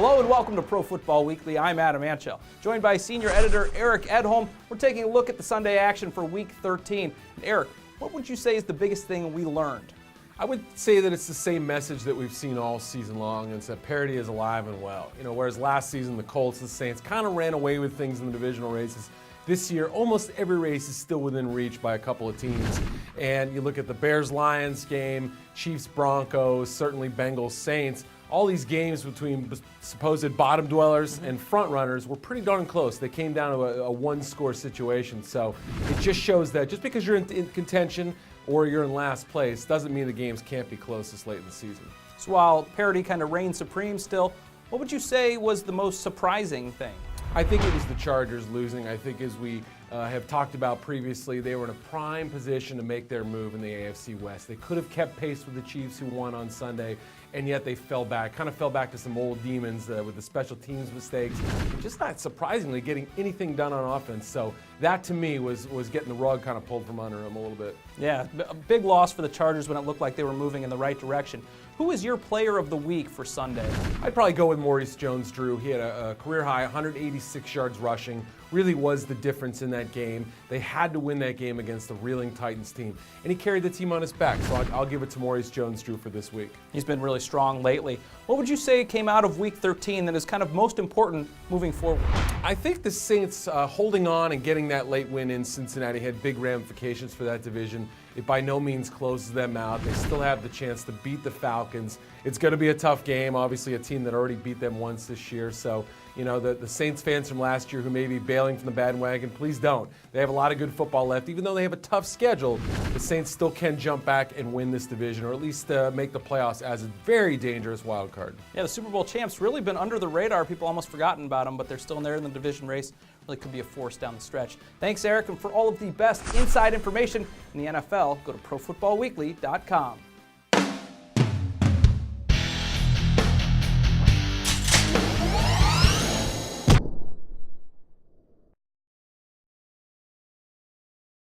Hello and welcome to Pro Football Weekly. I'm Adam Anchel, joined by senior editor Eric Edholm. We're taking a look at the Sunday action for Week 13. And Eric, what would you say is the biggest thing we learned? I would say that it's the same message that we've seen all season long, and it's that parity is alive and well. Whereas last season the Colts, the Saints kind of ran away with things in the divisional races. This year, almost every race is still within reach by a couple of teams. And you look at the Bears-Lions game, Chiefs-Broncos, certainly Bengals-Saints. All these games between supposed bottom dwellers and front runners were pretty darn close. They came down to a one-score situation. So it just shows that just because you're in contention or you're in last place doesn't mean the games can't be close this late in the season. So while parity kind of reigns supreme still, what would you say was the most surprising thing? I think it was the Chargers losing. I think as we have talked about previously, they were in a prime position to make their move in the AFC West. They could have kept pace with the Chiefs who won on Sunday, and yet they fell back to some old demons with the special teams mistakes, and just not surprisingly getting anything done on offense. So that to me was getting the rug kind of pulled from under them a little bit. Yeah, a big loss for the Chargers when it looked like they were moving in the right direction. Who is your player of the week for Sunday? I'd probably go with Maurice Jones-Drew. He had a career high 186 yards rushing. Really was the difference in that game. They had to win that game against the reeling Titans team. And he carried the team on his back, so I'll give it to Maurice Jones-Drew for this week. He's been really strong lately. What would you say came out of Week 13 that is kind of most important moving forward? I think the Saints holding on and getting that late win in Cincinnati had big ramifications for that division. It by no means closes them out. They still have the chance to beat the Falcons. It's going to be a tough game, obviously a team that already beat them once this year. So, the Saints fans from last year who may be bailing from the bandwagon, please don't. They have a lot of good football left. Even though they have a tough schedule, the Saints still can jump back and win this division, or at least make the playoffs as a very dangerous wild card. Yeah, the Super Bowl champs really been under the radar. People almost forgotten about them, but they're still in there in the division race. Really could be a force down the stretch. Thanks, Eric, and for all of the best inside information in the NFL, go to ProFootballWeekly.com.